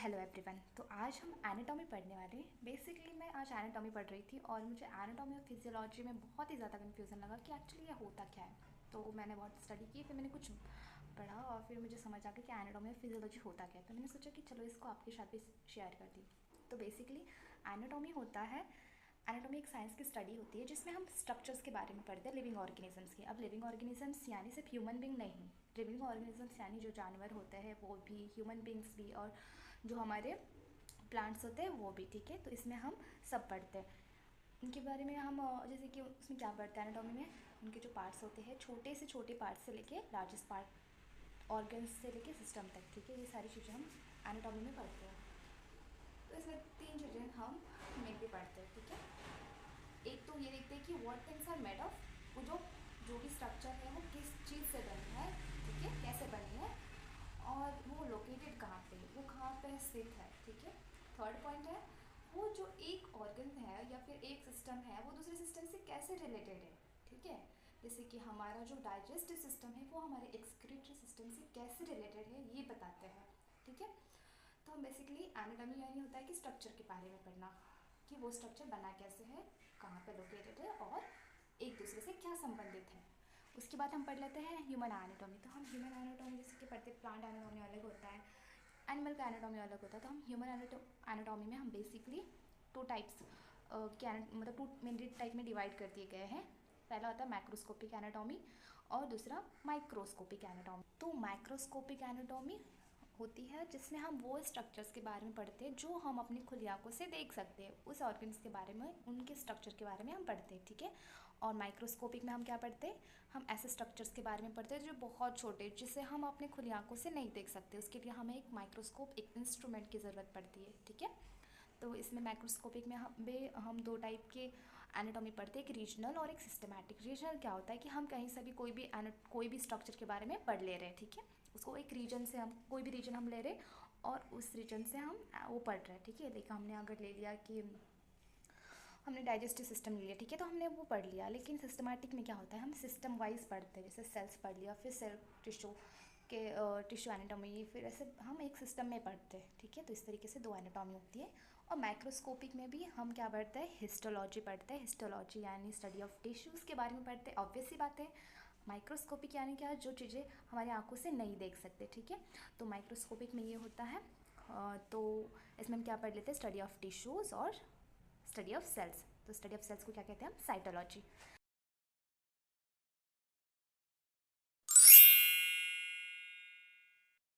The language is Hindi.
Hello everyone. तो आज हम एनाटॉमी पढ़ने वाले हैं। बेसिकली मैं आज एनाटॉमी पढ़ रही थी और मुझे एनाटॉमी और फिजियोलॉजी में बहुत ही ज़्यादा कन्फ्यूज़न लगा कि एक्चुअली ये होता क्या है। तो मैंने बहुत स्टडी की, फिर मैंने कुछ पढ़ा और फिर मुझे समझ आ गया कि एनाटॉमी और फिजियोलॉजी होता क्या है। तो मैंने सोचा कि चलो इसको आपके साथ भी शेयर कर दी। तो बेसिकली एनाटॉमी होता है, एनाटॉमी एक साइंस की स्टडी होती है जिसमें हम स्ट्रक्चर्स के बारे में पढ़ते हैं लिविंग ऑर्गेनिजम्स के। अब लिविंग ऑर्गेनिजम्स यानी सिर्फ ह्यूमन बींग नहीं, लिविंग ऑर्गेनिजम्स यानी जो जानवर होते हैं वो भी, ह्यूमन बींग्स भी, और जो हमारे प्लांट्स होते हैं वो भी। ठीक है, तो इसमें हम सब पढ़ते हैं उनके बारे में। हम जैसे कि उसमें क्या पढ़ते हैं एनाटॉमी में, उनके जो पार्ट्स होते हैं, छोटे से छोटे पार्ट्स से लेके लार्जेस्ट पार्ट, ऑर्गन्स से लेके सिस्टम तक। ठीक है, ये सारी चीज़ें हम एनाटॉमी में पढ़ते हैं। तो इसमें तीन चीज़ें हम मेनली पढ़ते हैं। ठीक है, एक तो ये देखते हैं कि what things are made of, वो जो भी स्ट्रक्चर है वो किस चीज़ से बनी है। ठीक है, कैसे बनी है और वो लोकेटेड कहाँ पे, वो कहाँ पे स्थित है। ठीक है, थर्ड पॉइंट है वो जो एक ऑर्गन है या फिर एक सिस्टम है वो दूसरे सिस्टम से कैसे रिलेटेड है। ठीक है, जैसे कि हमारा जो डाइजेस्टिव सिस्टम है वो हमारे एक्सक्रीटरी सिस्टम से कैसे रिलेटेड है, ये बताते हैं। ठीक है, तो हम बेसिकली एनाटॉमी यानी होता है कि स्ट्रक्चर के बारे में पढ़ना, कि वो स्ट्रक्चर बना कैसे है, कहाँ पे लोकेटेड है और एक दूसरे से क्या संबंधित है। उसके बाद हम पढ़ लेते हैं ह्यूमन एनाटॉमी। तो हम ह्यूमन एनाटॉमी जैसे कि पढ़ते, प्लांट एनाटॉमी अलग होता है, एनिमल का एनाटॉमी अलग होता है। तो हम ह्यूमन एनाटॉमी में हम बेसिकली टू टाइप्स के मतलब टू मेन टाइप में डिवाइड कर दिए गए हैं। पहला होता है माइक्रोस्कोपिक एनाटॉमी और दूसरा माइक्रोस्कोपिक एनाटॉमी। तो माइक्रोस्कोपिक एनाटॉमी होती है जिसमें हम वो स्ट्रक्चर्स के बारे में पढ़ते हैं जो हम अपनी खुली आंखों से देख सकते हैं, उस ऑर्गन्स के बारे में, उनके स्ट्रक्चर के बारे में हम पढ़ते हैं। ठीक है, और माइक्रोस्कोपिक में हम क्या पढ़ते हैं, हम ऐसे स्ट्रक्चर्स के बारे में पढ़ते हैं जो बहुत छोटे, जिसे हम अपनी खुली आंखों से नहीं देख सकते। उसके लिए हमें एक माइक्रोस्कोप, एक इंस्ट्रूमेंट की ज़रूरत पड़ती है। ठीक है, तो इसमें माइक्रोस्कोपिक में हम दो टाइप के एनाटॉमी पढ़ते हैं, एक रीजनल और एक सिस्टमैटिक। रीजनल क्या होता है कि हम कहीं से भी कोई भी स्ट्रक्चर के बारे में पढ़ ले रहे हैं। ठीक है, उसको एक रीजन से, हम कोई भी रीजन हम ले रहे हैं और उस रीजन से हम वो पढ़ रहे हैं। ठीक है, लेकिन हमने अगर ले लिया कि हमने डाइजेस्टिव सिस्टम ले लिया, ठीक है, तो हमने वो पढ़ लिया। लेकिन सिस्टमैटिक में क्या होता है, हम सिस्टम वाइज पढ़ते हैं, जैसे सेल्स पढ़ लिया, फिर सेल टिश्यू के टिश्यू एनाटॉमी, फिर ऐसे हम एक सिस्टम में पढ़ते हैं। ठीक है, तो इस तरीके से दो एनाटॉमी होती है। और माइक्रोस्कोपिक में भी हम क्या पढ़ते हैं, हिस्टोलॉजी पढ़ते हैं। हिस्टोलॉजी यानी स्टडी ऑफ टिश्यूज़ के बारे में पढ़ते हैं। ऑब्वियस सी बात है, माइक्रोस्कोपिक यानी क्या, जो चीज़ें हमारी आंखों से नहीं देख सकते। ठीक है, तो माइक्रोस्कोपिक में ये होता है। तो इसमें हम क्या पढ़ लेते हैं, स्टडी ऑफ टिश्यूज़ और स्टडी ऑफ सेल्स। तो स्टडी ऑफ सेल्स को क्या कहते हैं हम, साइटोलॉजी।